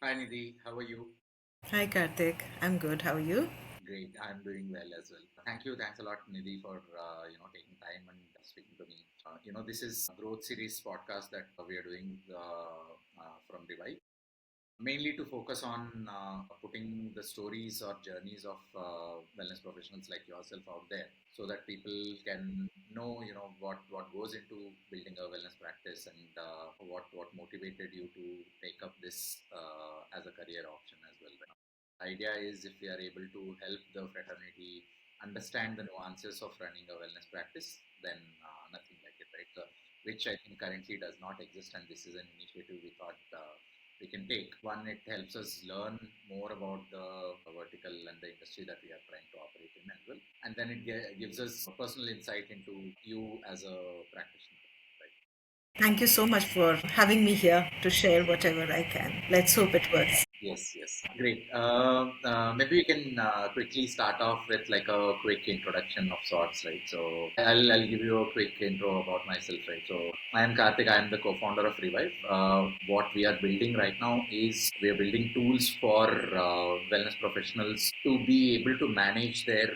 Hi Nidhi, how are you? Hi Karthik, I'm good. How are you? Great, I'm doing well as well. Thanks a lot, Nidhi, for taking time and speaking to me. This is a growth series podcast that we are doing from Rewire, mainly to focus on putting the stories or journeys of wellness professionals like yourself out there, so that people can know, what goes into building a wellness practice and what motivated you to take up this as a career option as well. Idea is if we are able to help the fraternity understand the nuances of running a wellness practice, then nothing like it, right? Which I think currently does not exist, and this is an initiative we thought we can take. One, it helps us learn more about the vertical and the industry that we are trying to operate in as well, and then it gives us personal insight into you as a practitioner, right? Thank you so much for having me here to share whatever I can. Let's hope it works. Yes, yes. Great. Maybe we can quickly start off with like a quick introduction of sorts, right? So I'll give you a quick intro about myself, right? So I am Karthik. I am the co-founder of Revive. What we are building right now is we are building tools for wellness professionals to be able to manage their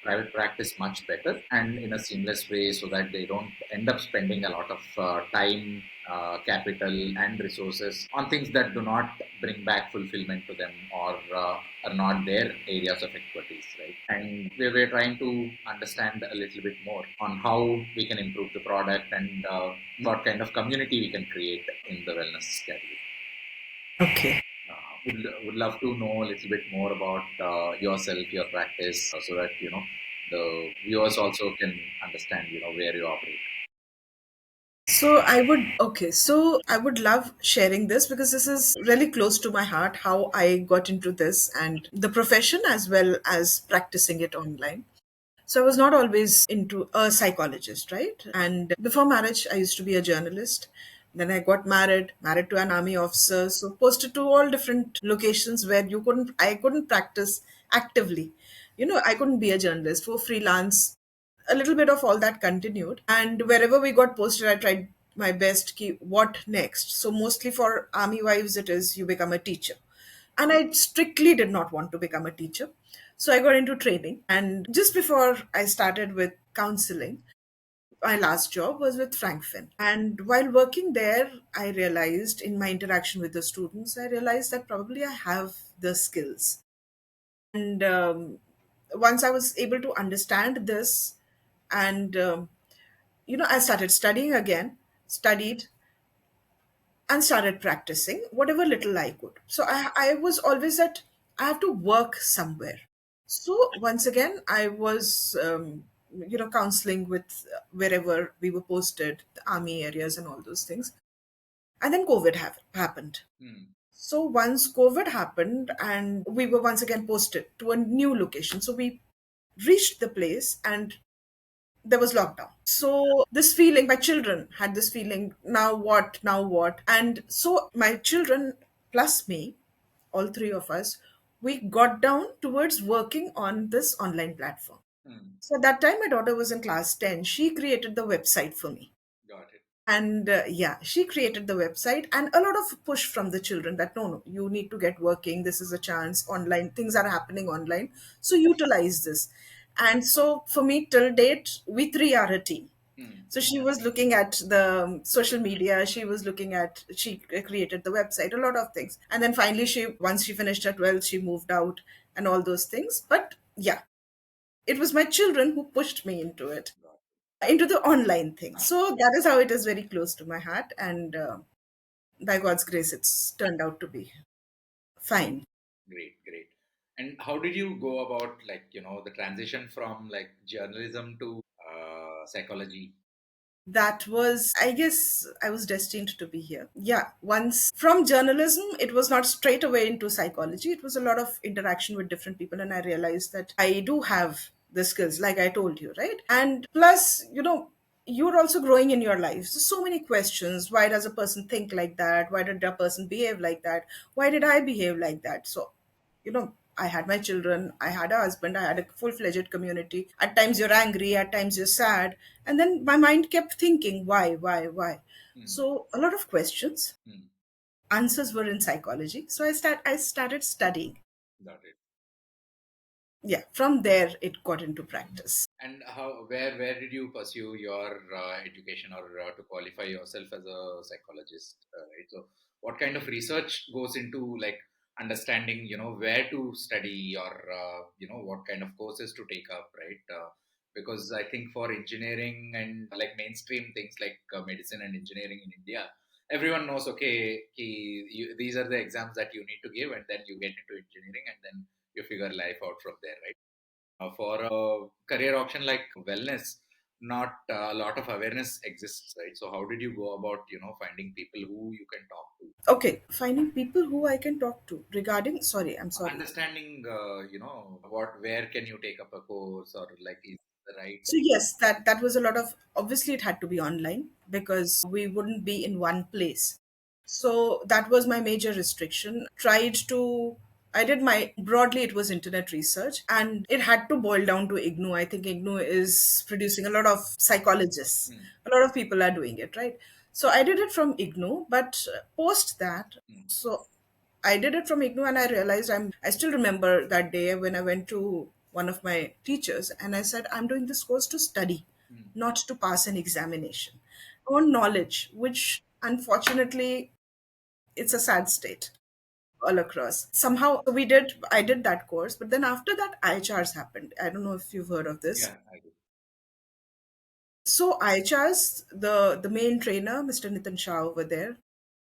private practice much better and in a seamless way, so that they don't end up spending a lot of time, capital, and resources on things that do not bring back fulfillment to them, or are not their areas of expertise, right? And we're trying to understand a little bit more on how we can improve the product and what kind of community we can create in the wellness category. Okay. Would love to know a little bit more about yourself, your practice, so that the viewers also can understand where you operate. So I would love sharing this because this is really close to my heart how I got into this and the profession as well as practicing it online. So I was not always into a psychologist, right? And before marriage, I used to be a journalist. Then I got married to an army officer. So posted to all different locations where I couldn't practice actively. I couldn't be a journalist for freelance. A little bit of all that continued, and wherever we got posted, I tried my best. What next? So mostly for army wives, it is you become a teacher, and I strictly did not want to become a teacher. So I got into training. And just before I started with counseling, my last job was with Frankfin. And while working there, I realized in my interaction with the students, I realized that probably I have the skills. And once I was able to understand this, and I started studying again, studied and started practicing whatever little I could. So I was always that I have to work somewhere. So once again, I was, counseling with wherever we were posted, the army areas and all those things. And then COVID happened. Hmm. So once COVID happened, and we were once again posted to a new location. So we reached the place, and there was lockdown. So this feeling, my children had this feeling, now what? And so my children plus me, all three of us, we got down towards working on this online platform. Hmm. So at that time, my daughter was in class 10. She created the website for me. Got it. And yeah, she created the website, and a lot of push from the children that no, you need to get working. This is a chance. Online things are happening online, so utilize this. And so for me, till date, we three are a team. Hmm. So she was looking at the social media. She created the website, a lot of things. And then finally, once she finished her 12th, she moved out and all those things. But yeah, it was my children who pushed me into it, Got into the online thing. So that is how it is very close to my heart. And by God's grace, it's turned out to be fine. Great, great. And how did you go about, like, the transition from like journalism to psychology? That was, I guess, I was destined to be here. Yeah, once from journalism, it was not straight away into psychology. It was a lot of interaction with different people, and I realized that I do have the skills, like I told you, right? And plus, you're also growing in your life. So many questions. Why does a person think like that? Why did a person behave like that? Why did I behave like that? So I had my children, I had a husband, I had a full-fledged community. At times you're angry, at times you're sad, and then my mind kept thinking, why? Hmm. So a lot of questions. Hmm. answers were in psychology. So I started studying. Got it. Yeah, from there it got into practice. And where did you pursue your education or to qualify yourself as a psychologist? Right. So, what kind of research goes into like understanding, where to study or what kind of courses to take up, right? Because I think for engineering and like mainstream things like medicine and engineering in India, everyone knows okay, these are the exams that you need to give, and then you get into engineering, and then you figure life out from there, right? For a career option like wellness, not a lot of awareness exists, right? So how did you go about, finding people who you can talk to, Okay, finding people who I can talk to regarding, sorry, I'm sorry. understanding, where can you take up a course or like is the right. So yes, that was a lot of, obviously it had to be online because we wouldn't be in one place. So that was my major restriction. Tried to I did my broadly it was internet research and it had to boil down to IGNU. I think IGNU is producing a lot of psychologists. Mm, A lot of people are doing it, right? So I did it from IGNU, but post that, mm, so I did it from IGNU and I realized I still remember that day when I went to one of my teachers and I said, I'm doing this course to study, mm, not to pass an examination. I want knowledge, which unfortunately it's a sad state all across. Somehow I did that course, but then after that IHRs happened. I don't know if you've heard of this. yeah, I do. So IHRs, the main trainer, Mr. Nitin Shah over there,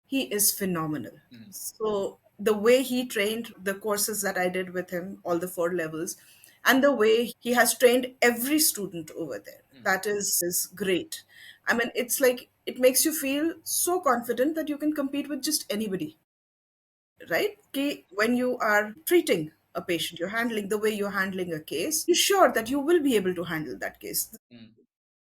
he is phenomenal. Mm, So the way he trained the courses that I did with him, all the four levels, and the way he has trained every student over there, mm, that is great. I mean, it's like it makes you feel so confident that you can compete with just anybody, right? When you are treating a patient, you're handling the way you're handling a case, you're sure that you will be able to handle that case. mm,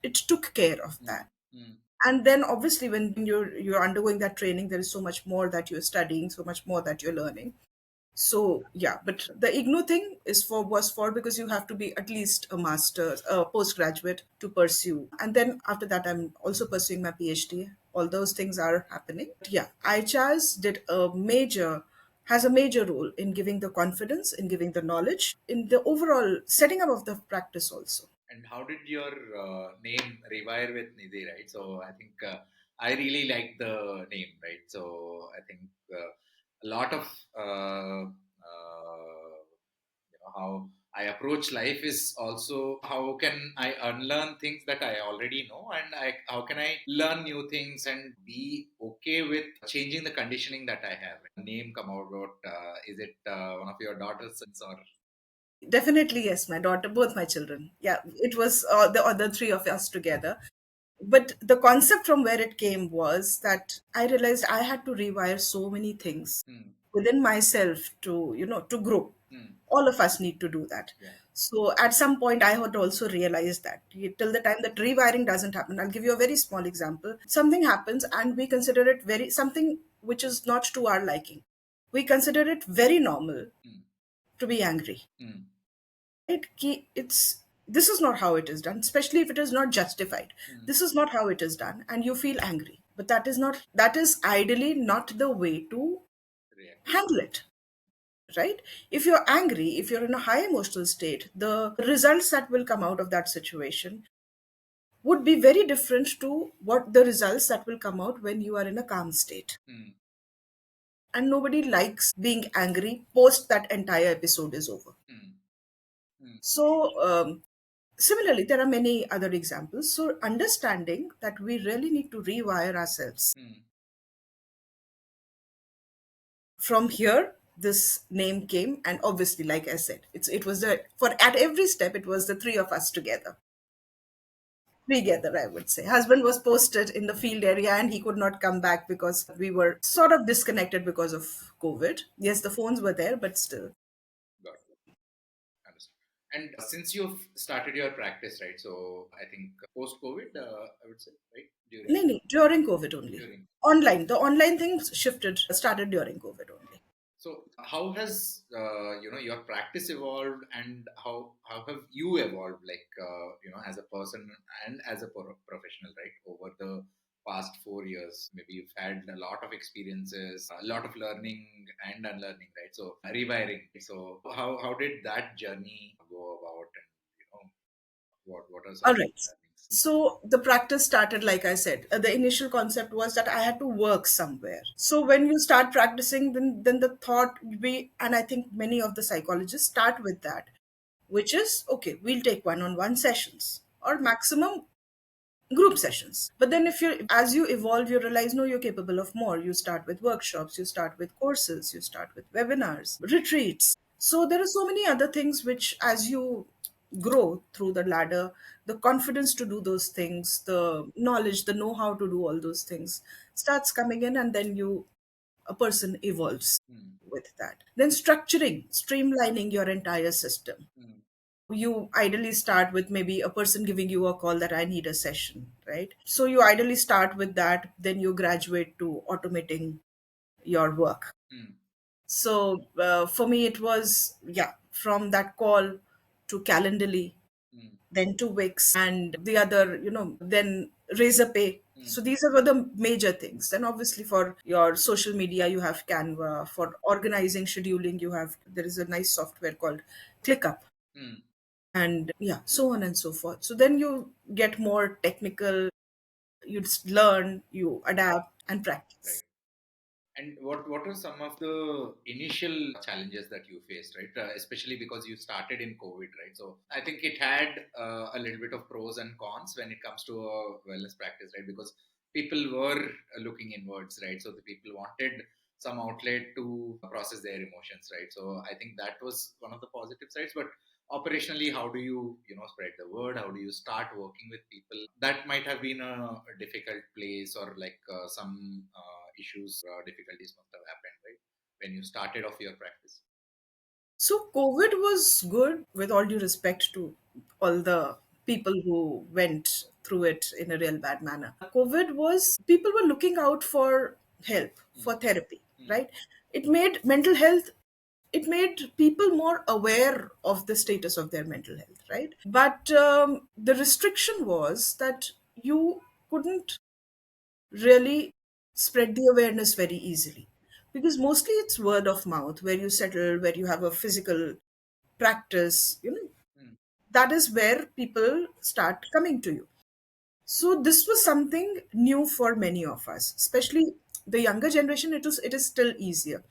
It took care of mm, that. mm, And then obviously when you're undergoing that training, there is so much more that you're studying, so much more that you're learning. So yeah, but the IGNU thing was for because you have to be at least a master's, a postgraduate to pursue. And then after that, I'm also pursuing my PhD. All those things are happening. But yeah, ICHAS has a major role in giving the confidence, in giving the knowledge, in the overall setting up of the practice also. And how did your name Rewire with Nidhi, right? So I think I really like the name, right? So I think a lot of how I approach life is also how can I unlearn things that I already know, and how can I learn new things and be okay with changing the conditioning that I have. Name come out, is it one of your daughters or? Definitely, yes. My daughter, both my children. Yeah, it was the other three of us together. But the concept from where it came was that I realized I had to rewire so many things Hmm. within myself to, to grow. Hmm. All of us need to do that. Yeah. So at some point, I had also realized that till the time that rewiring doesn't happen, I'll give you a very small example. Something happens and we consider it something which is not to our liking. We consider it very normal Hmm. to be angry. Hmm. It's this is not how it is done, especially if it is not justified. Hmm. This is not how it is done and you feel angry, but that is ideally not the way to React. handle it, right? If you're angry, if you're in a high emotional state, the results that will come out of that situation would be very different to what the results that will come out when you are in a calm state. Hmm. And nobody likes being angry post that entire episode is over. Hmm. Hmm. So similarly, there are many other examples. So, understanding that we really need to rewire ourselves. Hmm. From here, this name came, and obviously, like I said, it was the for at every step, it was the three of us together. Together, I would say. Husband was posted in the field area, and he could not come back because we were sort of disconnected because of COVID. Yes, the phones were there, but still. Got it. Understood. And since you've started your practice, right? So I think post COVID, I would say, right? No, no, during COVID only. During. Online, the online things started during COVID only. So how has your practice evolved, and how have you evolved, like as a person and as a professional, right, over the past 4 years. Maybe you've had a lot of experiences, a lot of learning and unlearning, right? So rewiring. So how did that journey go about, and what are some All of right. the learnings? So the practice started, like I said, the initial concept was that I had to work somewhere. So when you start practicing, then the thought and I think many of the psychologists start with that, which is okay, we'll take one-on-one sessions or maximum group sessions. But then if you as you evolve, you realize no, you're capable of more. You start with workshops, you start with courses, you start with webinars, retreats. So there are so many other things which, as you grow through the ladder, the confidence to do those things, the knowledge, the know-how to do all those things starts coming in, and then you a person evolves Mm, with that. Then structuring, streamlining your entire system. mm, You ideally start with maybe a person giving you a call that I need a session, right? So you ideally start with that, then you graduate to automating your work. mm, So for me, it was, yeah, from that call to Calendly, mm, then to Wix, and the other, then Razor Pay. mm, So these are the major things. Then obviously for your social media, you have Canva. For organizing, scheduling, there is a nice software called ClickUp, mm. and yeah, so on and so forth. So then you get more technical, you just learn, you adapt and Right. practice. And what are some of the initial challenges that you faced, right? Especially because you started in COVID, right? So I think it had a little bit of pros and cons when it comes to a wellness practice, right? Because people were looking inwards, right? So the people wanted some outlet to process their emotions, right? So I think that was one of the positive sides. But operationally, how do you spread the word? How do you start working with people? That might have been a difficult place, or like some issues, difficulties must have happened, right, when you started off your practice. So COVID was good, with all due respect to all the people who went through it in a real bad manner. COVID was, people were looking out for help, Mm, for therapy, mm, right? It made mental health, it made people more aware of the status of their mental health, right? But the restriction was that you couldn't really spread the awareness very easily, because mostly it's word of mouth, where you settle, where you have a physical practice, mm, that is where people start coming to you. So this was something new for many of us, especially the younger generation. It is still easier,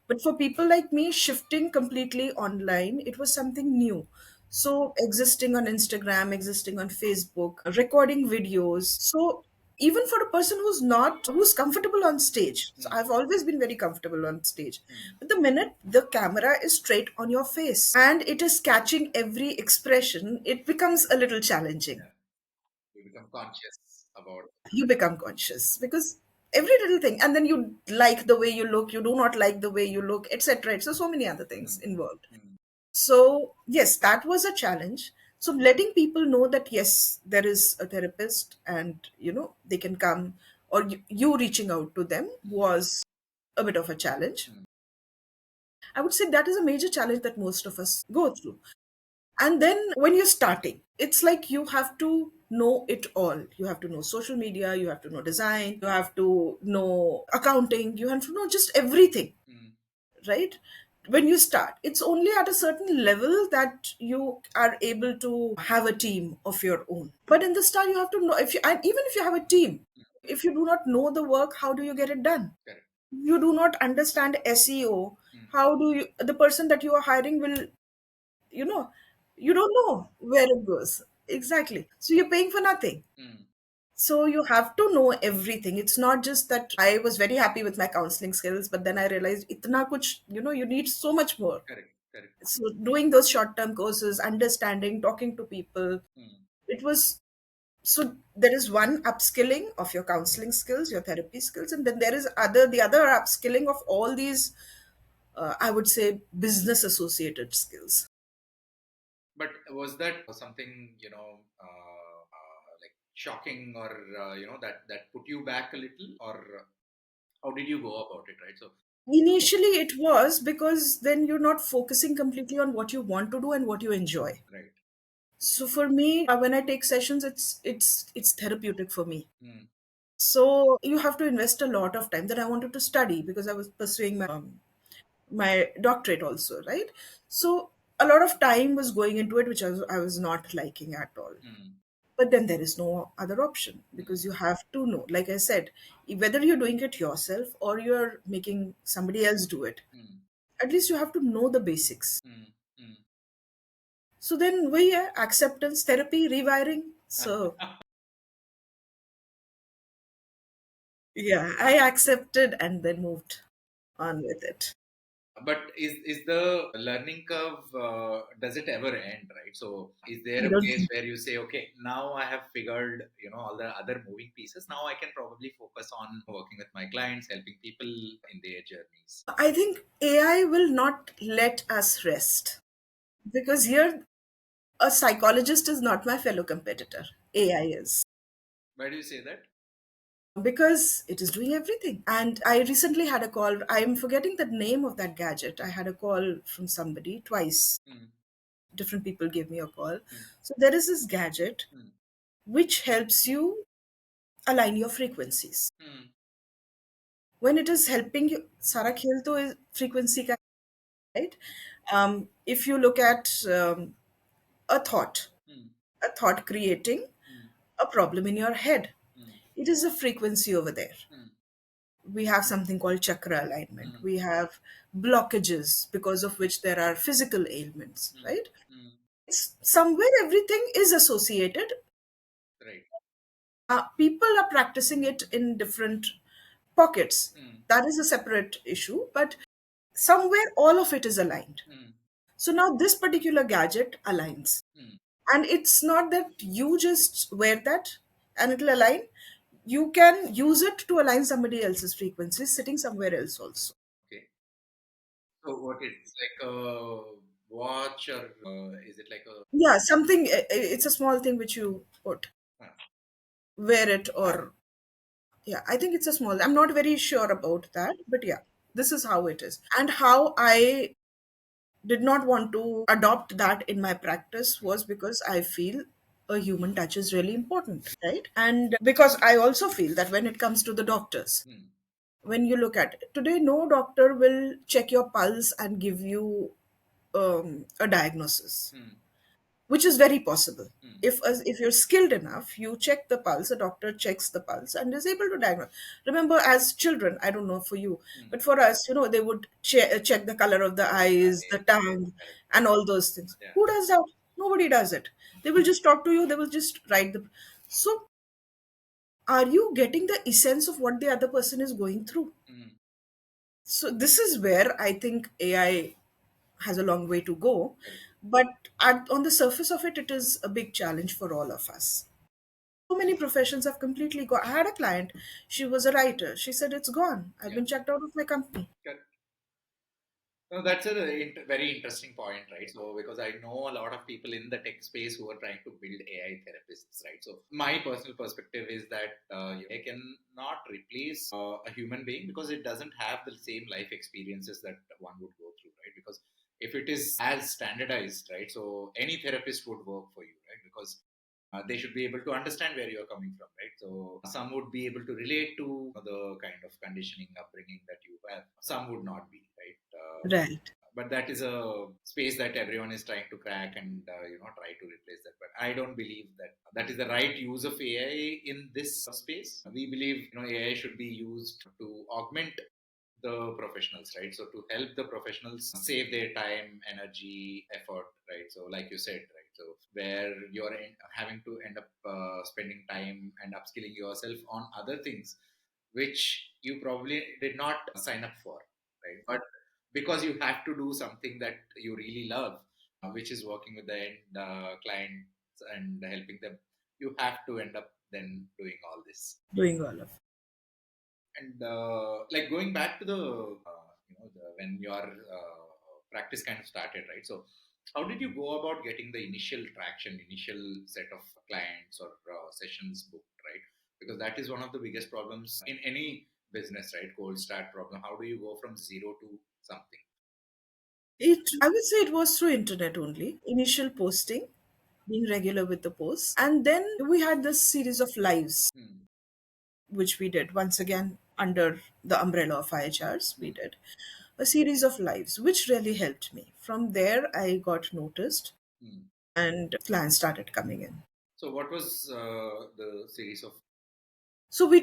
but for people like me, shifting completely online, it was something new. So existing on Instagram, existing on Facebook, recording videos. So even for a person who's comfortable on stage. So mm, I've always been very comfortable on stage. mm. But the minute the camera is straight on your face and it is catching every expression, it becomes a little challenging. Yeah, you become conscious about. You become conscious because every little thing, and then you like the way you look, you do not like the way you look, etc. So many other things Mm, involved. mm, So yes, that was a challenge. So letting people know that yes, there is a therapist, and they can come, or you reaching out to them was a bit of a challenge. mm, I would say that is a major challenge that most of us go through. And then when you're starting, it's like you have to know it all. You have to know social media, you have to know design, you have to know accounting, you have to know just everything, mm, right? When you start, it's only at a certain level that you are able to have a team of your own. But in the start, you have to know, if you and even if you have a team, if you do not know the work, how do you get it done? correct. You do not understand SEO, Mm, how do you the person that you are hiring will, you know you don't know where it goes exactly, so you're paying for nothing. mm, So you have to know everything. It's not just that I was very happy with my counseling skills, but then I realized itna kuch, you need so much more. correct, correct. So doing those short term courses, understanding, talking to people, Mm, it was, so there is one upskilling of your counseling skills, your therapy skills, and then there is the other upskilling of all these, I would say, business associated skills. but was that something, like shocking, or that put you back a little, or how did you go about it, right? So Initially, it was because then you're not focusing completely on what you want to do and what you enjoy. right. So for me, when I take sessions, it's therapeutic for me. Mm, So you have to invest a lot of time. Then I wanted to study because I was pursuing my doctorate also, right? So a lot of time was going into it, which I was not liking at all. Mm, But then there is no other option mm, because you have to know, like I said, whether you're doing it yourself or you're making somebody else do it, mm, at least you have to know the basics. mm, mm. So then we acceptance therapy, rewiring. So yeah, I accepted and then moved on with it. But is the learning curve, does it ever end, right? So is there I a don't place think. where you say, okay, now I have figured, all the other moving pieces. Now I can probably focus on working with my clients, helping people in their journeys. I think AI will not let us rest because here a psychologist is not my fellow competitor. AI is. Why do you say that? Because it is doing everything. And I recently had a call. I'm forgetting the name of that gadget. I had a call from somebody twice. Mm, Different people gave me a call. mm, So there is this gadget mm, which helps you align your frequencies. mm, When it is helping you, Sara khel to is frequency ka, right? If you look at a thought, mm, a thought creating mm, a problem in your head, mm, it is a frequency over there. mm, We have something called chakra alignment. mm, We have blockages because of which there are physical ailments, mm, right? mm. It's somewhere everything is associated. Right. People are practicing it in different pockets. Mm, That is a separate issue, but somewhere all of it is aligned. mm, So now this particular gadget aligns. mm. And it's not that you just wear that and it'll align. You can use it to align somebody else's frequencies sitting somewhere else also. Okay. So what it's like a watch, or is it like a? Yeah, something, it's a small thing which you put, Huh. wear it, or yeah, I think it's a small, I'm not very sure about that, but yeah, this is how it is. And how I did not want to adopt that in my practice was because I feel a human touch is really important, right? And because I also feel that when it comes to the doctors, Mm, when you look at it today, no doctor will check your pulse and give you a diagnosis, mm, which is very possible. mm, If you're skilled enough, you check the pulse, a doctor checks the pulse and is able to diagnose. Remember, as children, I don't know for you, mm. but for us, they would check the color of the eyes, the Right. tongue, Correct. and all those things. Yeah. Who does that? Nobody does it. They will just talk to you, they will just write the. So are you getting the essence of what the other person is going through? Mm, So this is where I think AI has a long way to go, correct. but on the surface of it, it is a big challenge for all of us. So many professions have completely gone. I had a client; she was a writer. She said it's gone. I've Yeah. been checked out of my company. Correct. No, that's a very interesting point, right? So, because I know a lot of people in the tech space who are trying to build AI therapists, right? So, my personal perspective is that AI can not replace a human being because it doesn't have the same life experiences that one would go through, right? Because if it is as standardized, right? So, any therapist would work for you, right? Because they should be able to understand where you're coming from, right? So some would be able to relate to the kind of conditioning upbringing that you have. Some would not be, right? Right. But that is a space that everyone is trying to crack and try to replace that. But I don't believe that that is the right use of AI in this space. We believe AI should be used to augment the professionals, right? So to help the professionals save their time, energy, effort, right? So like you said, right? So where you're having to end up spending time and upskilling yourself on other things which you probably did not sign up for, right? But because you have to do something that you really love, which is working with the end clients and helping them, you have to end up then doing all this. Doing all of. And like going back to the when your practice kind of started, right? So how did you go about getting the initial traction, initial set of clients or sessions booked, right? Because that is one of the biggest problems in any business, right? Cold start problem. How do you go from zero to something? It. I would say it was through internet only. Initial posting, being regular with the posts, and then we had this series of lives. Hmm. which we did once again under the umbrella of IHRs. We Mm. did a series of lives, which really helped me. From there, I got noticed Mm. and clients started coming in. So, what was the series of? So we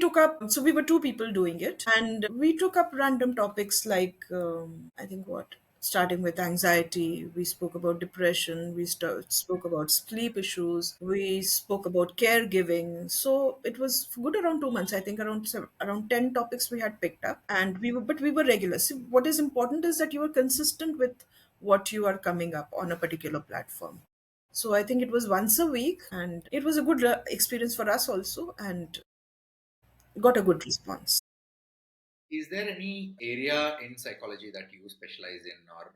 were two people doing it, and we took up random topics like, I think what? Starting with anxiety, we spoke about depression, spoke about sleep issues, we spoke about caregiving. So it was good around 2 months. I think around 10 topics we had picked up, and we were regular. See, what is important is that you are consistent with what you are coming up on a particular platform. So I think it was once a week, and it was a good experience for us also, and got a good response. Is there any area in psychology that you specialize in, or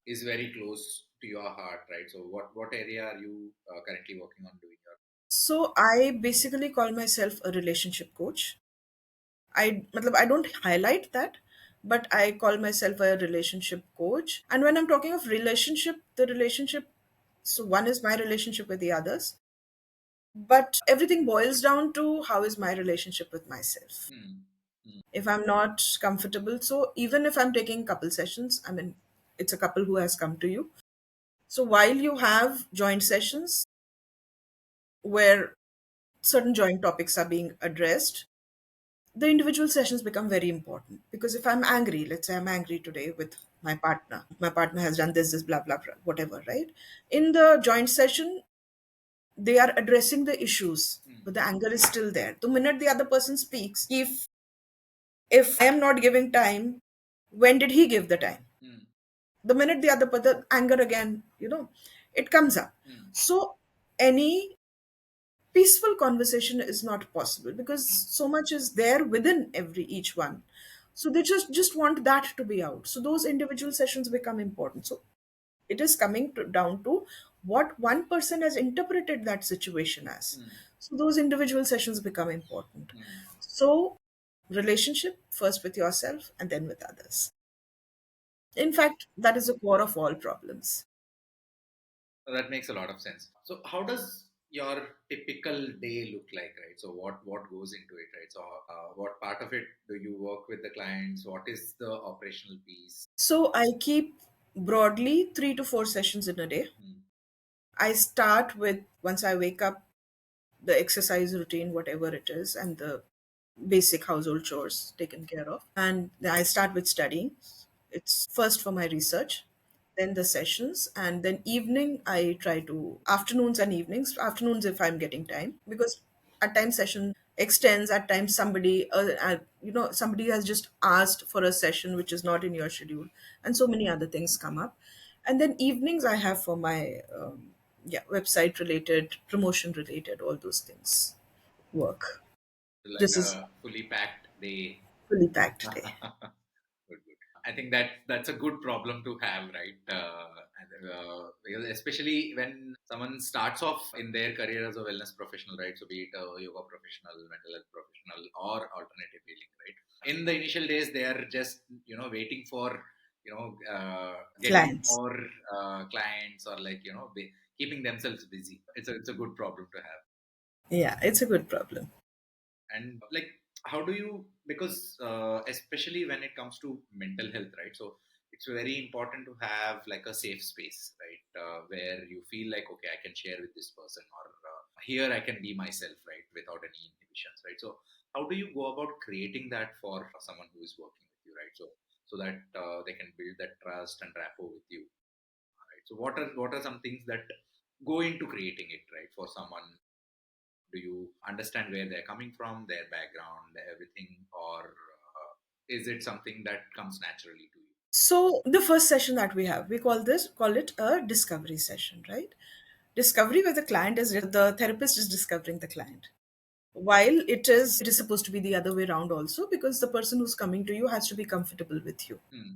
is very close to your heart, right? So, what area are you currently working on doing your? So I basically call myself a relationship coach. I don't highlight that, but I call myself a relationship coach. And when I'm talking of relationship, the relationship, so one is my relationship with the others, but everything boils down to how is my relationship with myself. Hmm. Hmm. If I'm not comfortable, so even if I'm taking couple sessions, I mean, it's a couple who has come to you. So while you have joint sessions where certain joint topics are being addressed, the individual sessions become very important. Because if I'm angry, let's say I'm angry today with my partner has done this, blah, blah, blah, whatever, right? In the joint session, they are addressing the issues, Hmm. but the anger is still there. The minute the other person speaks, if I am not giving time, when did he give the time? Hmm. The minute the anger again, it comes up. Hmm. So any peaceful conversation is not possible because so much is there within every each one, so they just want that to be out, so those individual sessions become important. So it is down to what one person has interpreted that situation as, Hmm. so those individual sessions become important. Hmm. So relationship first with yourself and then with others. In fact, that is the core of all problems. So that makes a lot of sense. So, how does your typical day look like, right? So, what goes into it, right? So, what part of it do you work with the clients? What is the operational piece? So I keep broadly 3 to 4 sessions in a day. Hmm. I start with, once I wake up, the exercise routine, whatever it is, and the basic household chores taken care of. And I start with studying. It's first for my research, then the sessions, and then evening I try to, afternoons and evenings, afternoons if I'm getting time, because at times session extends, at times somebody has just asked for a session which is not in your schedule, and so many other things come up. And then evenings I have for my website related, promotion related, all those things work. Like This is a fully packed day. fully packed day. Good, good. I think that's a good problem to have, right? Because especially when someone starts off in their career as a wellness professional, right? So be it a yoga professional, mental health professional, or alternative healing, right? In the initial days, they are just waiting for getting Clients. more clients, or like keeping themselves busy. It's a good problem to have. Yeah, it's a good problem. And like, how do you, because especially when it comes to mental health, right? So it's very important to have like a safe space, right? Where you feel like, okay, I can share with this person, or here I can be myself, right, without any inhibitions, right? So how do you go about creating that for someone who is working with you, right? So that they can build that trust and rapport with you, right? So what are some things that go into creating it, right, for someone? Do you understand where they're coming from, their background, everything, or is it something that comes naturally to you? So the first session that we have, we call it a discovery session, right? Discovery where the client is the therapist is discovering the client. While it is supposed to be the other way around also, because the person who's coming to you has to be comfortable with you. Hmm.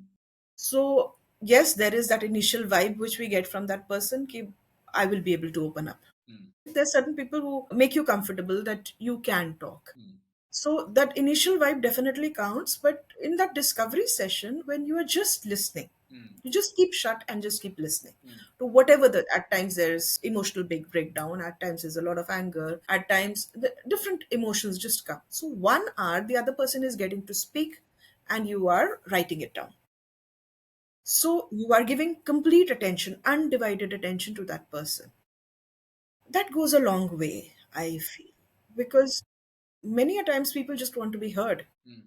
So yes, there is that initial vibe which we get from that person ki I will be able to open up. Hmm. There's certain people who make you comfortable that you can talk. Hmm. So that initial vibe definitely counts, but in that discovery session, when you are just listening, Mm. you just keep shut and just keep listening Mm. to whatever the, at times there's emotional big breakdown, at times there's a lot of anger, at times the different emotions just come. So 1 hour, the other person is getting to speak and you are writing it down. So you are giving complete attention, undivided attention to that person. That goes a long way, I feel, because many a times people just want to be heard. Mm.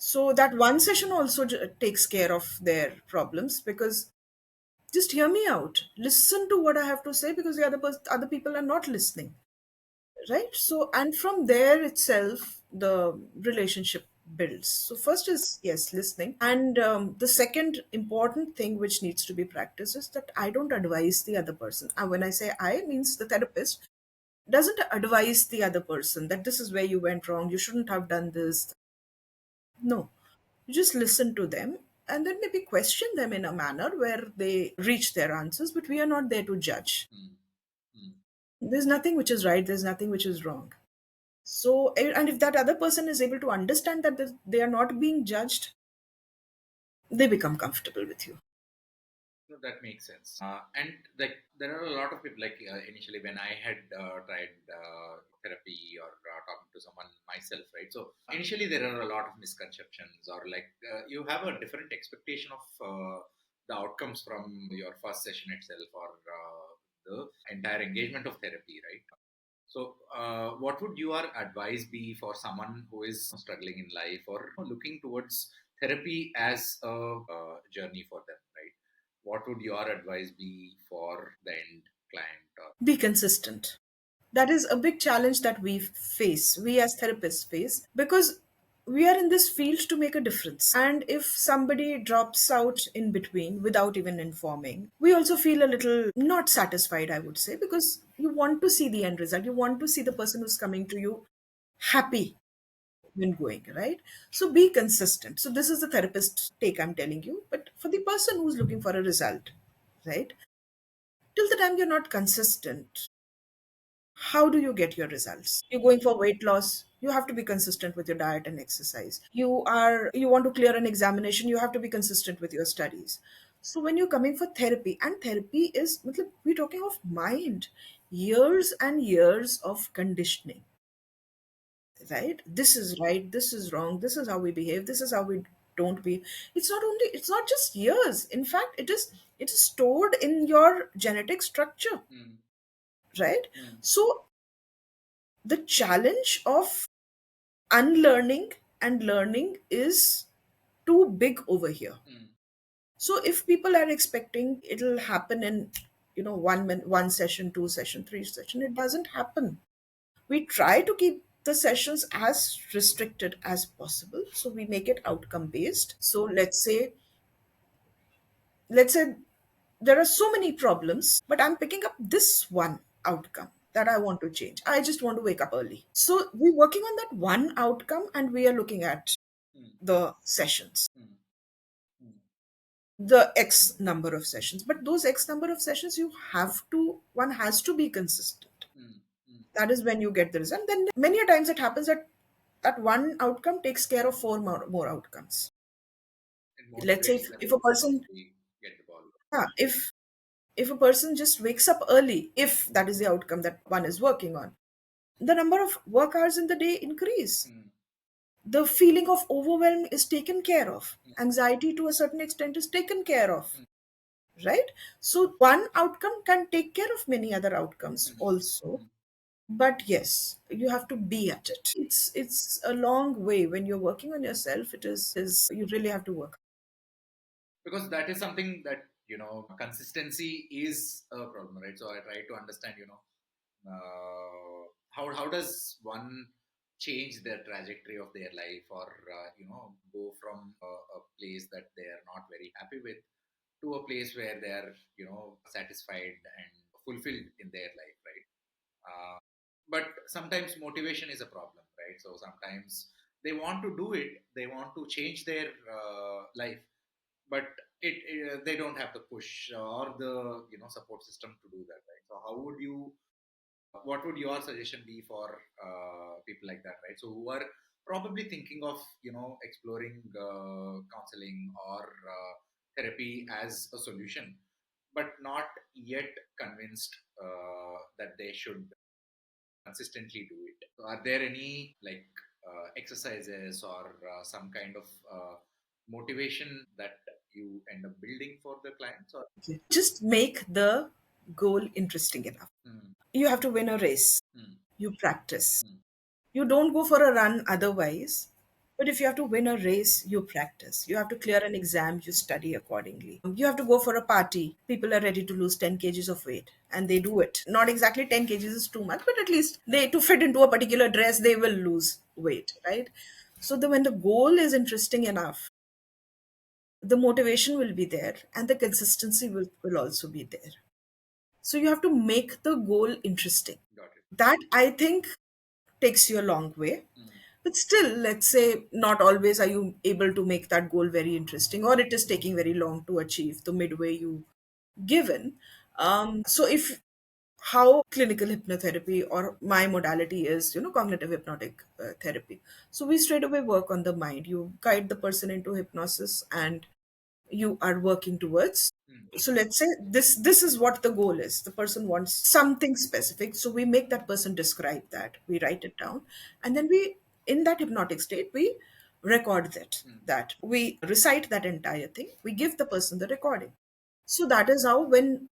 So that one session also takes care of their problems, because just hear me out, listen to what I have to say, because the other people are not listening, right? So, and from there itself the relationship builds. So first is, yes, listening, and the second important thing which needs to be practiced is that I don't advise the other person. And when I say I, means the therapist doesn't advise the other person that this is where you went wrong, you shouldn't have done this. No, you just listen to them and then maybe question them in a manner where they reach their answers, but we are not there to judge. Mm. Mm. There's nothing which is right, there's nothing which is wrong. So, and if that other person is able to understand that they are not being judged, they become comfortable with you. So that makes sense. And like there are a lot of people. Like initially, when I had tried therapy or talking to someone myself, right? So initially, there are a lot of misconceptions, or like you have a different expectation of the outcomes from your first session itself, or the entire engagement of therapy, right? So, what would your advice be for someone who is struggling in life or looking towards therapy as a journey for them, right? What would your advice be for the end client? Be consistent. That is a big challenge that we as therapists face, because we are in this field to make a difference. And if somebody drops out in between without even informing, we also feel a little not satisfied, I would say, because you want to see the end result. You want to see the person who's coming to you happy when going, right? So be consistent. So this is the therapist take I'm telling you. But for the person who's looking for a result, right? Till the time you're not consistent, how do you get your results? You're going for weight loss, you have to be consistent with your diet and exercise. You want to clear an examination, you have to be consistent with your studies. So when you're coming for therapy, and therapy is we're talking of mind, years and years of conditioning, right? This is right, this is wrong, this is how we behave, this is how we don't be. It's not just years. In fact, it is stored in your genetic structure, Mm. right? Mm. So the challenge of unlearning and learning is too big over here. Mm. So if people are expecting it'll happen in, 1 session, 2 session, 3 session, it doesn't happen. We try to keep the sessions as restricted as possible, so we make it outcome based. So let's say there are so many problems, but I'm picking up this one outcome that I want to change. I just want to wake up early. So we're working on that one outcome and we are looking at Mm. the sessions, Mm. Mm. the X number of sessions. But those X number of sessions, one has to be consistent. Mm. Mm. That is when you get the result. Then many a times it happens that that one outcome takes care of four more outcomes. It Let's say motivates them if a to person, actually get the ball. yeah, if a person just wakes up early, if that is the outcome that one is working on, the number of work hours in the day increase. Mm. The feeling of overwhelm is taken care of. Mm. Anxiety to a certain extent is taken care of, Mm. right? So one outcome can take care of many other outcomes Mm. also. Mm. But yes, you have to be at it. It's a long way. When you're working on yourself, it is you really have to work. Because that is something that consistency is a problem, right? So I try to understand how does one change their trajectory of their life, or go from a place that they are not very happy with to a place where they are satisfied and fulfilled in their life, right? But sometimes motivation is a problem, right? So sometimes they want to do it, they want to change their life, but they don't have the push or the support system to do that, right? So how would you What would your suggestion be for people like that, right? So who are probably thinking of exploring counseling or therapy as a solution, but not yet convinced that they should consistently do it. So are there any like exercises or some kind of motivation that you end up building for the clients? Or Okay. Just make the goal interesting enough. mm, You have to win a race. mm, You practice. mm, You don't go for a run otherwise. But if you have to win a race, you practice. You have to clear an exam, you study accordingly. You have to go for a party. People are ready to lose 10 kgs of weight and they do it. Not exactly 10 kgs is too much, but at least they to fit into a particular dress, they will lose weight, right? So when the goal is interesting enough, the motivation will be there and the consistency will also be there. So you have to make the goal interesting. got it. That I think takes you a long way. Mm, But still, let's say not always are you able to make that goal very interesting, or it is taking very long to achieve the midway you given. So if how clinical hypnotherapy or my modality is, cognitive hypnotic therapy. So we straight away work on the mind. You guide the person into hypnosis and you are working towards. mm, So let's say this is what the goal is. The person wants something specific, so we make that person describe that, we write it down, and then we, in that hypnotic state, we record mm, that we recite that entire thing, we give the person the recording. So that is how, when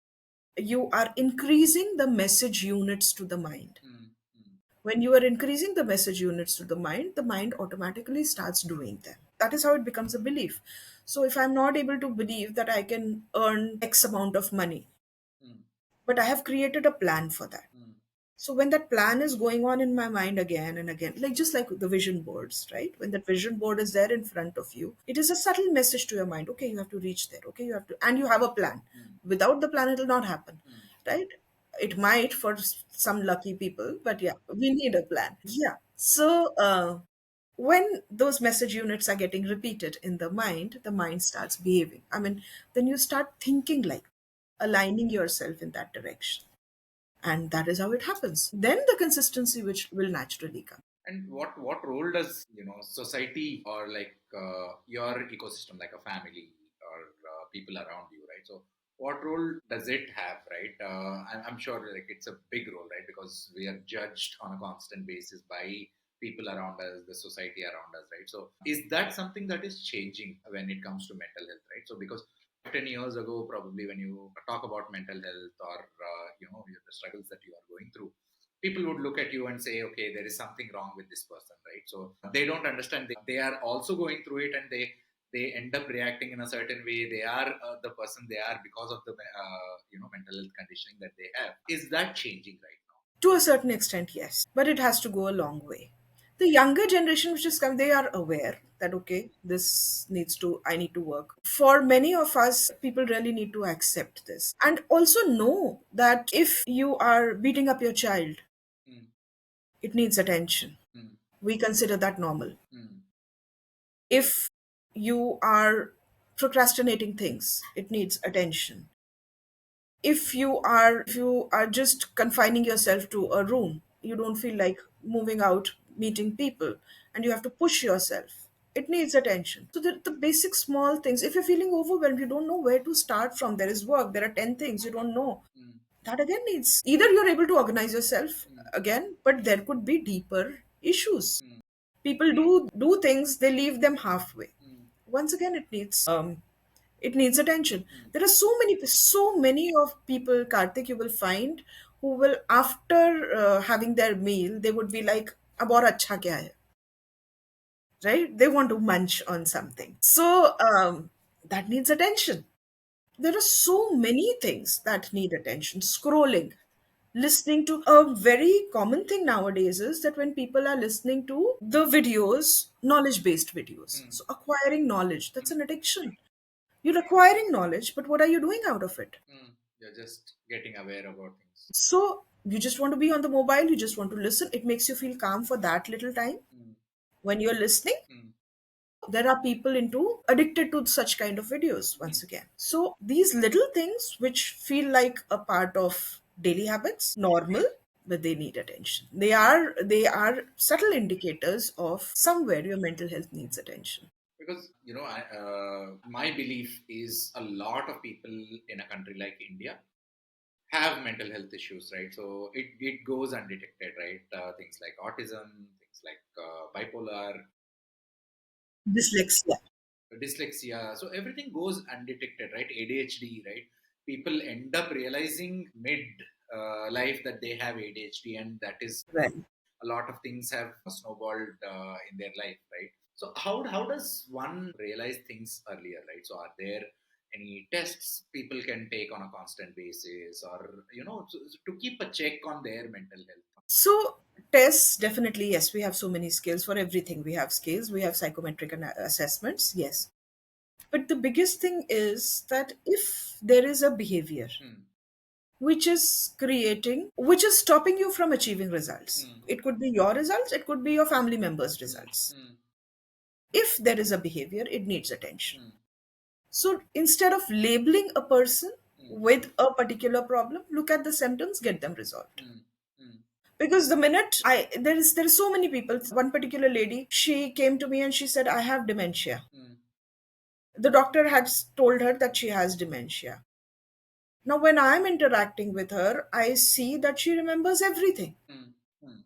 you are increasing the message units to the mind, mm, mm, when you are increasing the message units to the mind automatically starts doing them. That is how it becomes a belief. So if I'm not able to believe that I can earn X amount of money, mm, but I have created a plan for that. mm, So when that plan is going on in my mind again and again, like just like the vision boards, right? When that vision board is there in front of you, it is a subtle message to your mind. Okay, you have to reach there. Okay, you have to, and you have a plan. mm, Without the plan, it will not happen, mm, right? It might for some lucky people, but yeah, we need a plan. Yeah. So when those message units are getting repeated in the mind starts behaving. I mean, then you start thinking like, aligning yourself in that direction, and that is how it happens. Then the consistency which will naturally come. and what role does society or like your ecosystem, like a family or people around you, right? So what role does it have, right? I'm sure like it's a big role, right? Because we are judged on a constant basis by people around us, the society around us, right? So is that something that is changing when it comes to mental health, right? So because 10 years ago, probably when you talk about mental health or the struggles that you are going through, people would look at you and say, okay, there is something wrong with this person, right? So they don't understand, they are also going through it, and they end up reacting in a certain way. They are the person they are because of the mental health conditioning that they have. Is that changing right now? To a certain extent, yes, but it has to go a long way. The younger generation which is come, they are aware that okay, this needs to, I need to work. For many of us, people really need to accept this and also know that if you are beating up your child, Mm, it needs attention. mm, We consider that normal. mm, If you are procrastinating things, it needs attention. If you are just confining yourself to a room, you don't feel like moving out, meeting people, and you have to push yourself, it needs attention. So the basic small things, if you're feeling overwhelmed, you don't know where to start from, there is work, there are 10 things you don't know, mm, that again needs, either you're able to organize yourself mm, again, but there could be deeper issues. mm, People do things, they leave them halfway. mm, Once again, it needs attention. mm, There are so many of people, Karthik, you will find, who will, after having their meal, they would be like, अब और अच्छा क्या है, right? They want to munch on something. So that needs attention. There are so many things that need attention. Scrolling, listening to, a very common thing nowadays is that when people are listening to the videos, knowledge based videos, mm, so acquiring knowledge, that's mm, an addiction. You're acquiring knowledge, but what are you doing out of it? mm. You're just getting aware about things. So you just want to be on the mobile, you just want to listen. It makes you feel calm for that little time. Mm, When you're listening, mm, there are people into addicted to such kind of videos mm, once again. So these little things which feel like a part of daily habits, normal, but they need attention. They are subtle indicators of somewhere your mental health needs attention. Because my belief is a lot of people in a country like India have mental health issues, right? So it goes undetected, right? Things like autism, things like bipolar, Dyslexia. dyslexia. So everything goes undetected, right? ADHD, right? People end up realizing mid life that they have ADHD, and that is Right. a lot of things have snowballed in their life, right? So how does one realize things earlier, right? So are there any tests people can take on a constant basis, or to keep a check on their mental health? So tests, definitely, yes, we have so many scales for everything. We have scales, we have psychometric assessments, yes. But the biggest thing is that if there is a behavior Hmm. which is stopping you from achieving results, Hmm. it could be your results, it could be your family members' Hmm. results. Hmm. If there is a behavior, it needs attention. Hmm. So instead of labeling a person Hmm. with a particular problem, look at the symptoms, get them resolved. Hmm. Hmm. Because the minute I there is so many people, one particular lady, she came to me and she said, I have dementia. Hmm. The doctor had told her that she has dementia. Now when I'm interacting with her, I see that she remembers everything. Hmm. Hmm.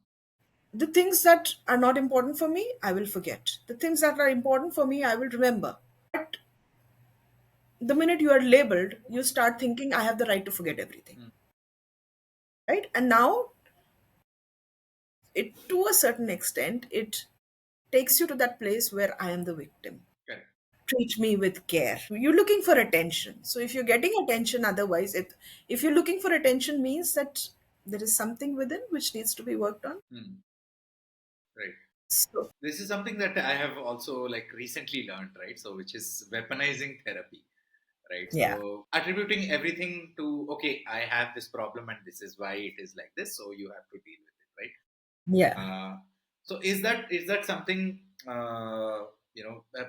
The things that are not important for me, I will forget. The things that are important for me, I will remember. But the minute you are labeled, you start thinking, I have the right to forget everything. Hmm. Right? And now, it, to a certain extent, it takes you to that place where I am the victim. Correct. Treat me with care. You're looking for attention. So if you're getting attention, otherwise, if you're looking for attention, means that there is something within which needs to be worked on. Hmm. Right. So This is something that I have also like recently learned, right? So which is weaponizing therapy, right? yeah, So attributing everything to, okay, I have this problem and this is why it is like this, so you have to deal with it, right? yeah. So is that something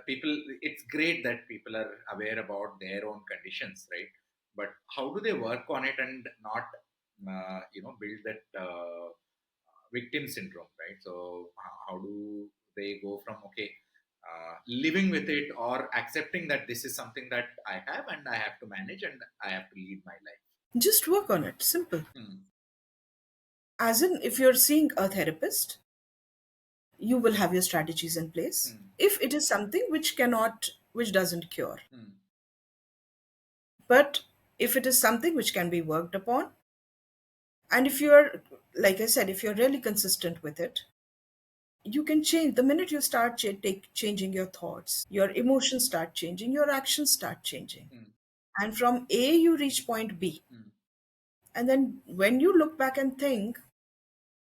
people? It's great that people are aware about their own conditions, right? But how do they work on it and not build that victim syndrome, right? So how do they go from, okay, living with it or accepting that this is something that I have and I have to manage and I have to lead my life? Just work on it. Simple. Hmm. As in, if you're seeing a therapist, you will have your strategies in place. Hmm. If it is something which doesn't cure, Hmm. but if it is something which can be worked upon, and if you're, like I said, if you're really consistent with it, you can change. The minute you start changing your thoughts, your emotions start changing, your actions start changing, Hmm. and from A you reach point B, Hmm. and then when you look back and think,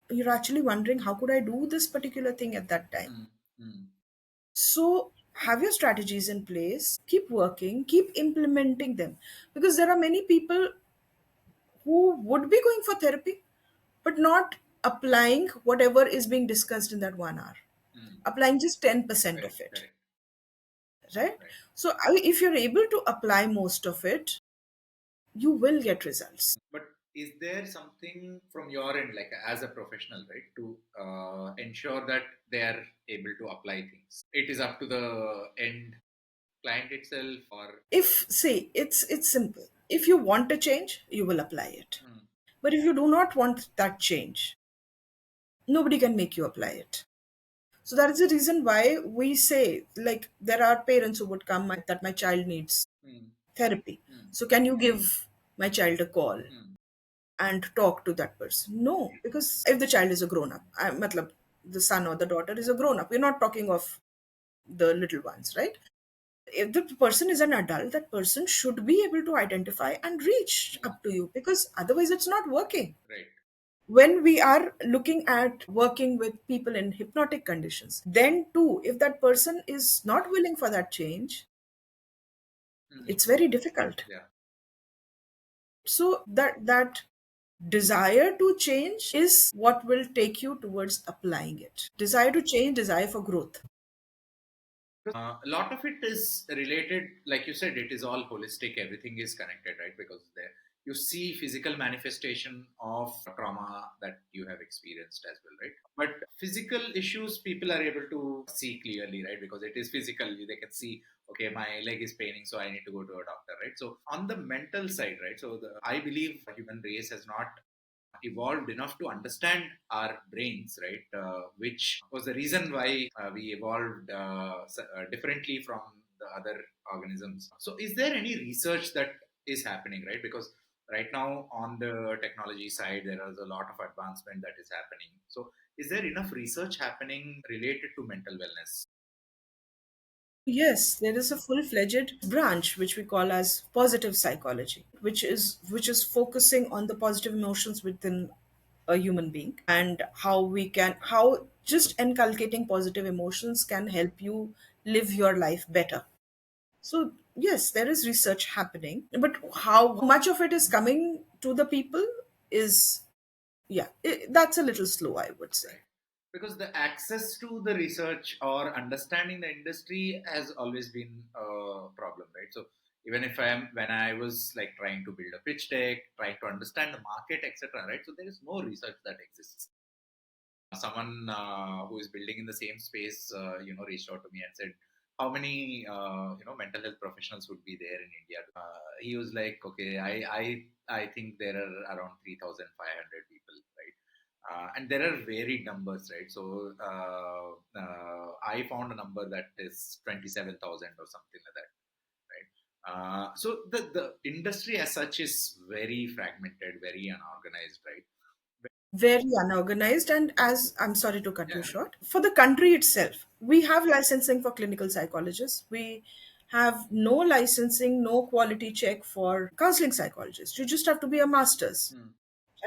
you're actually wondering, how could I do this particular thing at that time? Hmm. Hmm. So have your strategies in place, keep working, keep implementing them, because there are many people who would be going for therapy but not applying whatever is being discussed in that 1 hour, Hmm. applying just 10% Correct. of it. Correct. Right? Right. So if you're able to apply most of it, you will get results. But is there something from your end, like as a professional, right, to ensure that they are able to apply things? It is up to the end client itself, or If, see, it's simple. If you want a change, you will apply it. hmm. But if you do not want that change, nobody can make you apply it. So that is the reason why we say, like, there are parents who would come that my child needs Hmm. therapy. Hmm. So can you give my child a call Hmm. and talk to that person? No, because if the child is a grown up, matlab, the son or the daughter is a grown up. We're not talking of the little ones, right? If the person is an adult, that person should be able to identify and reach Hmm. up to you, because otherwise it's not working. Right. When we are looking at working with people in hypnotic conditions, then too, if that person is not willing for that change, Hmm. it's very difficult. Yeah. So that desire to change is what will take you towards applying it. Desire to change, desire for growth. A lot of it is related, like you said, it is all holistic. Everything is connected, right? Because there you see physical manifestation of trauma that you have experienced as well, right? But physical issues people are able to see clearly, right? Because it is physical, they can see, okay, my leg is paining, so I need to go to a doctor, right? So on the mental side, right, so I believe the human race has not evolved enough to understand our brains, right? Which was the reason why we evolved differently from the other organisms. So, is there any research that is happening, right? Because right now, on the technology side, there is a lot of advancement that is happening. So, is there enough research happening related to mental wellness? Yes, there is a full-fledged branch which we call as positive psychology, which is focusing on the positive emotions within a human being and how just inculcating positive emotions can help you live your life better. So yes, there is research happening, but how much of it is coming to the people is, yeah, that's a little slow, I would say. Right. Because the access to the research or understanding the industry has always been a problem, right? So even if when I was like trying to build a pitch deck, trying to understand the market, etc., right? So there is no research that exists. Someone who is building in the same space, reached out to me and said, "How many, mental health professionals would be there in India?" He was like, "Okay, I think there are around 3,500 people, right?" And there are varied numbers, right? So I found a number that is 27,000 or something like that, right? So the industry as such is very fragmented, very unorganized, right? Very unorganized, and as I'm sorry to cut you Yeah. short, for the country itself, we have licensing for clinical psychologists. We have no licensing, no quality check for counseling psychologists. You just have to be a master's, Hmm.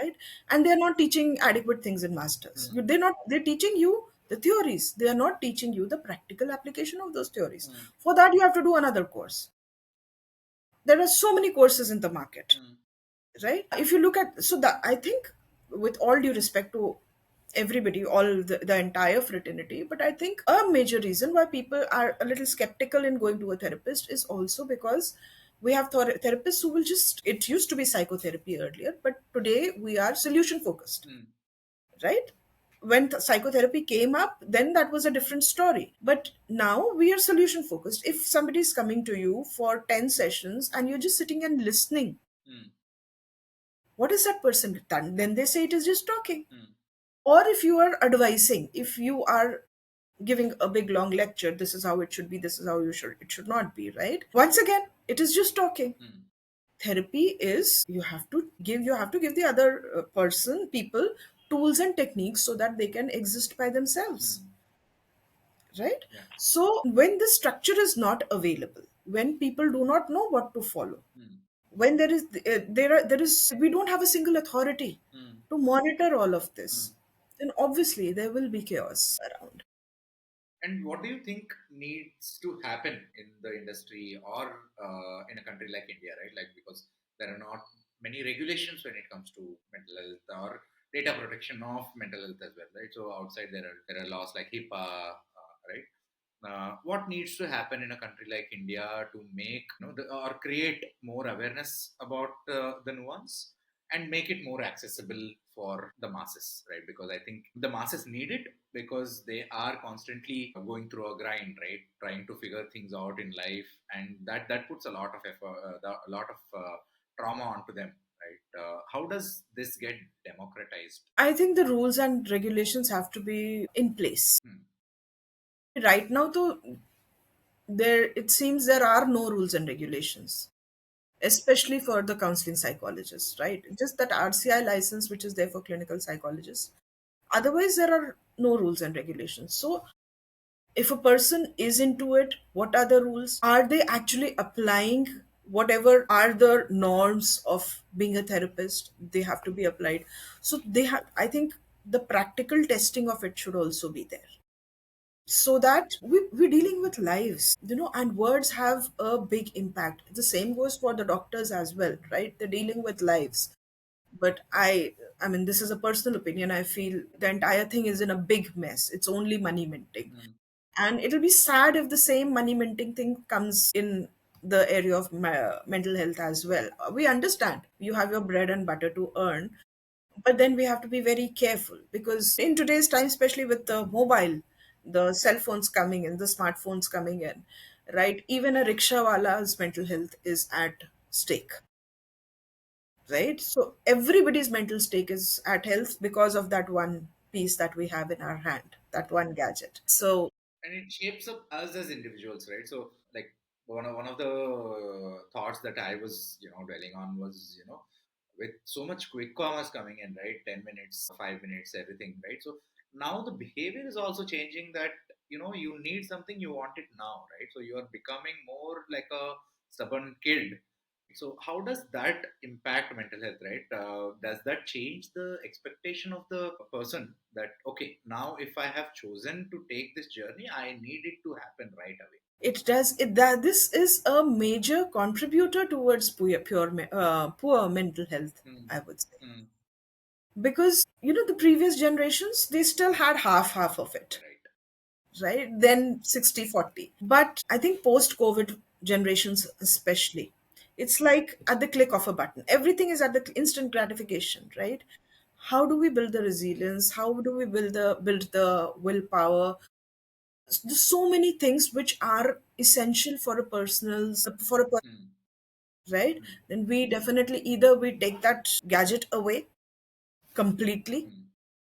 right? And they're not teaching adequate things in masters. Hmm. They're teaching you the theories. They are not teaching you the practical application of those theories. Hmm. For that, you have to do another course. There are so many courses in the market, Hmm. right? If you look at, so that, I think, with all due respect to everybody, all the entire fraternity, but I think a major reason why people are a little skeptical in going to a therapist is also because we have therapists who will just, it used to be psychotherapy earlier, but today we are solution focused, Hmm. right? When psychotherapy came up, then that was a different story, but now we are solution focused. If somebody is coming to you for 10 sessions and you're just sitting and listening, Hmm. what is that person done? Then they say it is just talking. Hmm. Or if you are advising, if you are giving a big long lecture, this is how it should be, this is how it should not be, right? Once again, it is just talking. Hmm. Therapy is, you have to give the other person, people, tools and techniques so that they can exist by themselves, Hmm. right? Yeah. So when the structure is not available, when people do not know what to follow, Hmm. when there is we don't have a single authority Hmm. to monitor all of Hmm. this, then obviously there will be chaos around. And what do you think needs to happen in the industry or in a country like India, right? Like, because there are not many regulations when it comes to mental health or data protection of mental health as well, right? So outside there are laws like HIPAA, right? What needs to happen in a country like India to make, or create more awareness about the nuance and make it more accessible for the masses, right? Because I think the masses need it because they are constantly going through a grind, right? Trying to figure things out in life, and that puts a lot of effort, a lot of trauma onto them, right? How does this get democratized? I think the rules and regulations have to be in place. Hmm. Right now, though, there it seems there are no rules and regulations, especially for the counseling psychologists, right? Just that RCI license, which is there for clinical psychologists. Otherwise, there are no rules and regulations. So if a person is into it, what are the rules? Are they actually applying whatever are the norms of being a therapist? They have to be applied. So I think the practical testing of it should also be there, so that we're dealing with lives, and words have a big impact. The same goes for the doctors as well, right? They're dealing with lives. But I mean, this is a personal opinion. I feel the entire thing is in a big mess. It's only money minting, Hmm. and it'll be sad if the same money minting thing comes in the area of mental health as well. We understand you have your bread and butter to earn, but then we have to be very careful because in today's time, especially with the mobile, the cell phones coming in, the smartphones coming in, right? Even a rickshawala's mental health is at stake, right? So everybody's mental stake is at health because of that one piece that we have in our hand, that one gadget. So And it shapes up us as individuals, right? So like one of the thoughts that I was dwelling on was with so much quick commerce coming in, right? 10 minutes, 5 minutes, everything, right? So now the behavior is also changing, that you need something, you want it now, right? So you are becoming more like a stubborn kid. So how does that impact mental health, right? Does that change the expectation of the person that okay, now if I have chosen to take this journey, I need it to happen right away? it does it that this is a major contributor towards poor mental health, Mm, I would say, mm, because the previous generations, they still had half of it, right. right? Then 60/40. But I think post COVID generations, especially, it's like at the click of a button. Everything is at the instant gratification, right? How do we build the resilience? How do we build the willpower? There's so many things which are essential for a Mm, right? mm, Then we definitely either we take that gadget away completely, mm.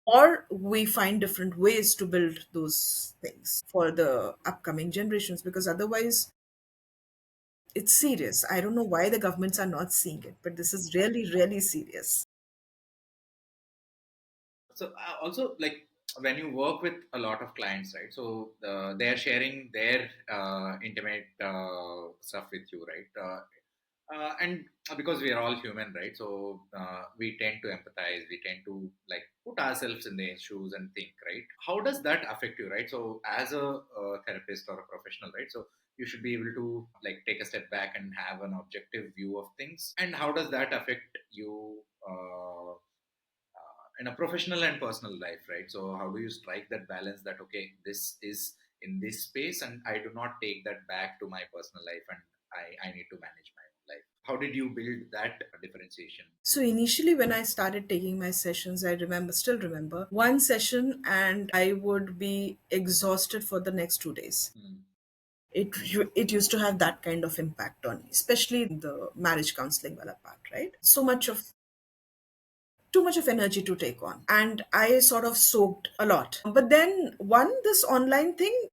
or we find different ways to build those things for the upcoming generations, because otherwise it's serious. I don't know why the governments are not seeing it, but this is really, really serious. So also, like when you work with a lot of clients, right? So they are sharing their intimate stuff with you, right? And because we are all human, right? So we tend to empathize, we tend to like put ourselves in their shoes and think, right? How does that affect you, right? So as a therapist or a professional, right? So you should be able to like take a step back and have an objective view of things. And how does that affect you in a professional and personal life, right? So how do you strike that balance that okay, this is in this space and I do not take that back to my personal life, and I need to manage my own life? How did you build that differentiation? So initially, when I started taking my sessions, still remember one session, and I would be exhausted for the next 2 days. Mm, It used to have that kind of impact on me, especially the marriage counseling wala part, right? Too much of energy to take on, and I sort of soaked a lot. But then, one, this online thing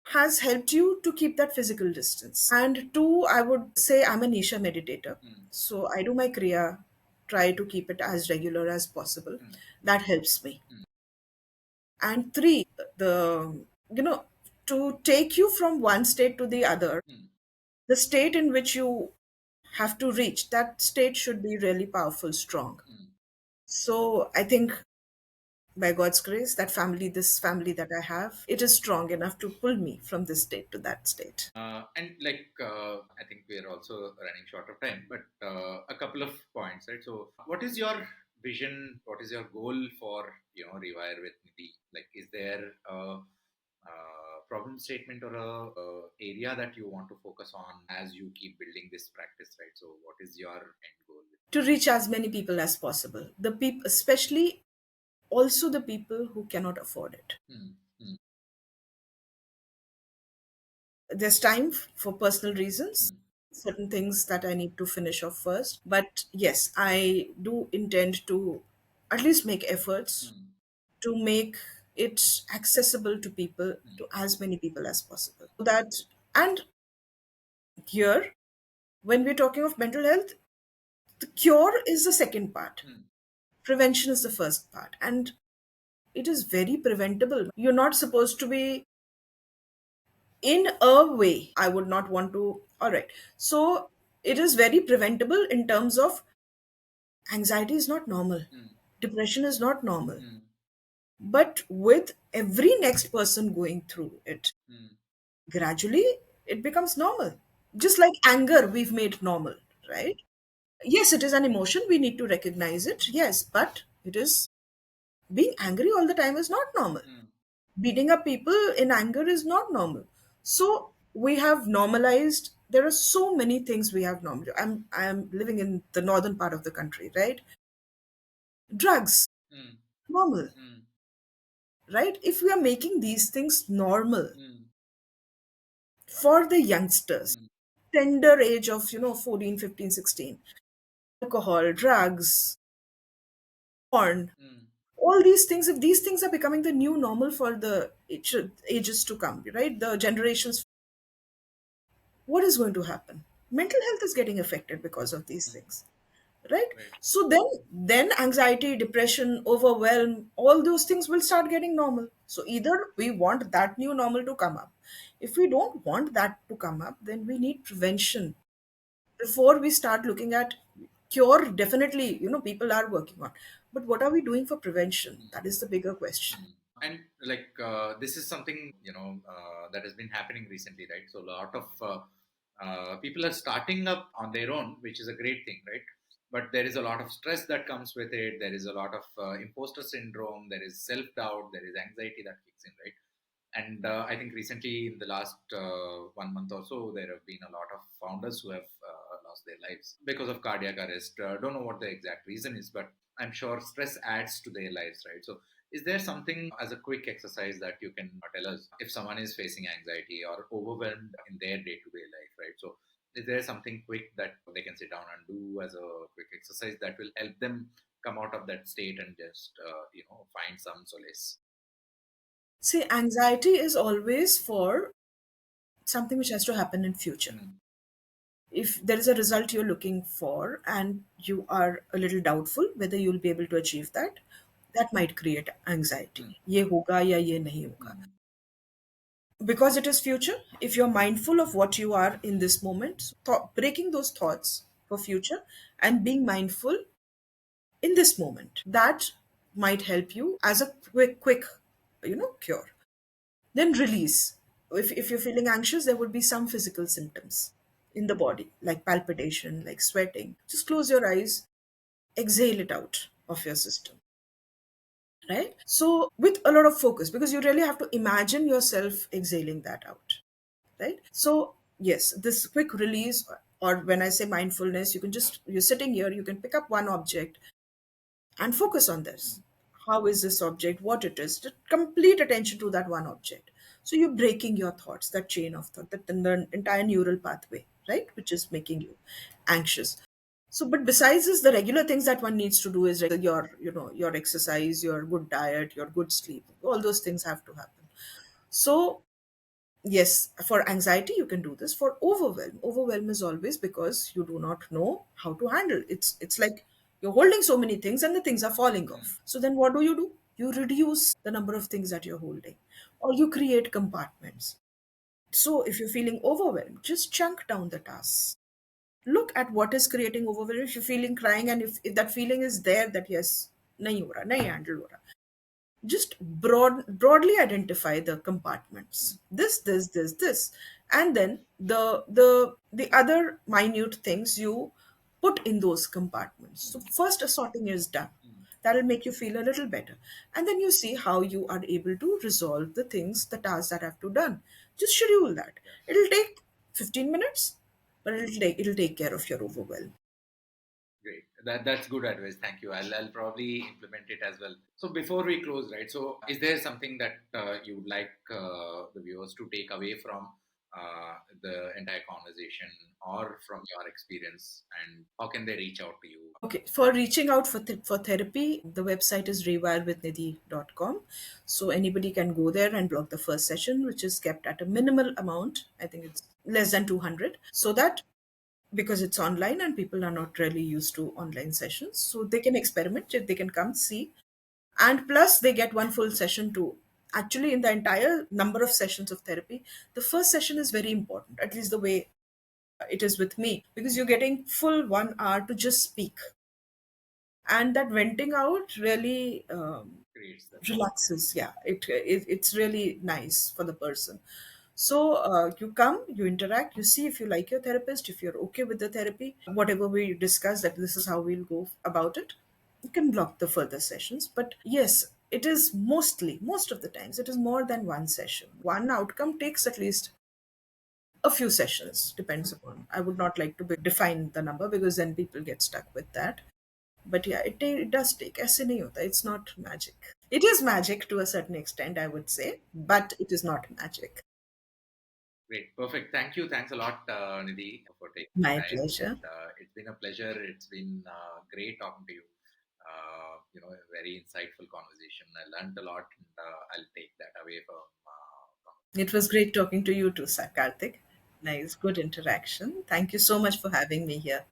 has helped you to keep that physical distance, and two, I would say I'm a nisha meditator, mm, so I do my kriya, try to keep it as regular as possible. mm, That helps me. mm, And three, the you know to take you from one state to the other, mm, the state in which you have to reach, that state should be really powerful, strong. mm. So I think, by God's grace, this family that I have, it is strong enough to pull me from this state to that state. And like I think we are also running short of time, but a couple of points, right? So what is your vision, what is your goal for Rewire with Nidhi? Like, is there a problem statement or a area that you want to focus on as you keep building this practice, right? So what is your end goal? To reach as many people as possible. The people, especially also the people who cannot afford it. Hmm, hmm, There's time for personal reasons, hmm, certain things that I need to finish off first. But yes, I do intend to at least make efforts hmm, to make it accessible to people, hmm, to as many people as possible. That, and here, when we're talking of mental health, the cure is the second part. hmm, Prevention is the first part. And it is very preventable. You're not supposed to be, in a way, I would not want to. All right. So it is very preventable in terms of anxiety is not normal, hmm, depression is not normal. hmm, But with every next person going through it, hmm, gradually it becomes normal. Just like anger, we've made normal, right? Yes, it is an emotion. We need to recognize it. Yes, but it is, being angry all the time is not normal. hmm, Beating up people in anger is not normal. So we have normalized There are so many things we have normal. I'm living in the northern part of the country, right? Drugs, mm, normal, mm, right? If we are making these things normal mm, for the youngsters, mm, tender age of 14, 15, 16, alcohol, drugs, porn, mm, all these things, if these things are becoming the new normal for the ages to come, right, the generations, what is going to happen? Mental health is getting affected because of these mm. things, right? Right. So then anxiety, depression, overwhelm, all those things will start getting normal. So either we want that new normal to come up. If we don't want that to come up, then we need prevention before we start looking at cure. Definitely, people are working on, but what are we doing for prevention? That is the bigger question. And like this is something that has been happening recently, right? So a lot of people are starting up on their own, which is a great thing, right? But there is a lot of stress that comes with it. There is a lot of imposter syndrome. There is self doubt. There is anxiety that kicks in, right? And I think recently, in the last 1 month or so, there have been a lot of founders who have lost their lives because of cardiac arrest. Don't know what the exact reason is, but I'm sure stress adds to their lives, right? So, is there something as a quick exercise that you can tell us if someone is facing anxiety or overwhelmed in their day to day life, right? So, is there something quick that they can sit down and do as a quick exercise that will help them come out of that state and just, find some solace? See, anxiety is always for something which has to happen in future. Mm, If there is a result you're looking for and you are a little doubtful whether you'll be able to achieve that, that might create anxiety. mm, Ye hoga ya ye nahi hoga. mm, Because it is future, if you're mindful of what you are in this moment, breaking those thoughts for future and being mindful in this moment, that might help you as a quick cure. Then release. If you're feeling anxious, there would be some physical symptoms in the body, like palpitation, like sweating. Just close your eyes, exhale it out of your system, right? So, with a lot of focus, because you really have to imagine yourself exhaling that out, right? So, yes, this quick release, or when I say mindfulness, you're sitting here, you can pick up one object and focus on mm, this. How is this object? What it is? Just complete attention to that one object. So you're breaking your thoughts, that chain of thought, that the entire neural pathway, right, which is making you anxious. So, but besides this, the regular things that one needs to do is your exercise, your good diet, your good sleep. All those things have to happen. So yes, for anxiety you can do this. For overwhelm is always because you do not know how to handle. It's like you're holding so many things and the things are falling mm, off. So then what do? You reduce the number of things that you're holding, or you create compartments. So if you're feeling overwhelmed, just chunk down the tasks. Look at what is creating overwhelm. If you're feeling crying, and if that feeling is there, that yes, nahi ho raha, nahi handle ho raha, just broadly identify the compartments, this, and then the other minute things you put in those compartments. So first a sorting is done. mm. That'll make you feel a little better, and then you see how you are able to resolve the tasks that have to done. Just schedule that. Yeah. It'll take 15 minutes, but it'll take care of your overwhelm. Great. That's good advice. Thank you. I'll probably implement it as well. So before we close, right? So is there something that you would like the viewers to take away from the entire conversation or from your experience, and how can they reach out to you? Okay, for reaching out for therapy, the website is rewirewithnidhi.com. So anybody can go there and block the first session, which is kept at a minimal amount. I think it's less than 200. So that, because it's online and people are not really used to online sessions, so they can experiment, they can come see. And plus, they get one full session too. Actually, in the entire number of sessions of therapy, the first session is very important, at least the way it is with me, because you're getting full 1 hour to just speak, and that venting out really Creates that. relaxes. Yeah, it's really nice for the person. So you come, you interact, you see if you like your therapist, if you're okay with the therapy, whatever we discuss, that this is how we'll go about it. You can block the further sessions, but yes, it is most of the times it is more than one session. One outcome takes at least a few sessions, depends upon. I would not like to define the number because then people get stuck with that. But yeah, it does take. ऐसे नहीं होता. It's not magic. It is magic to a certain extent, I would say, but it is not magic. Great, perfect. Thank you. Thanks a lot, Nidhi, for taking My time. pleasure. And it's been a pleasure. It's been great talking to you. A very insightful conversation. I learned a lot, and I'll take that away from. It was great talking to you too, Sir Karthik. Nice, good interaction. Thank you so much for having me here.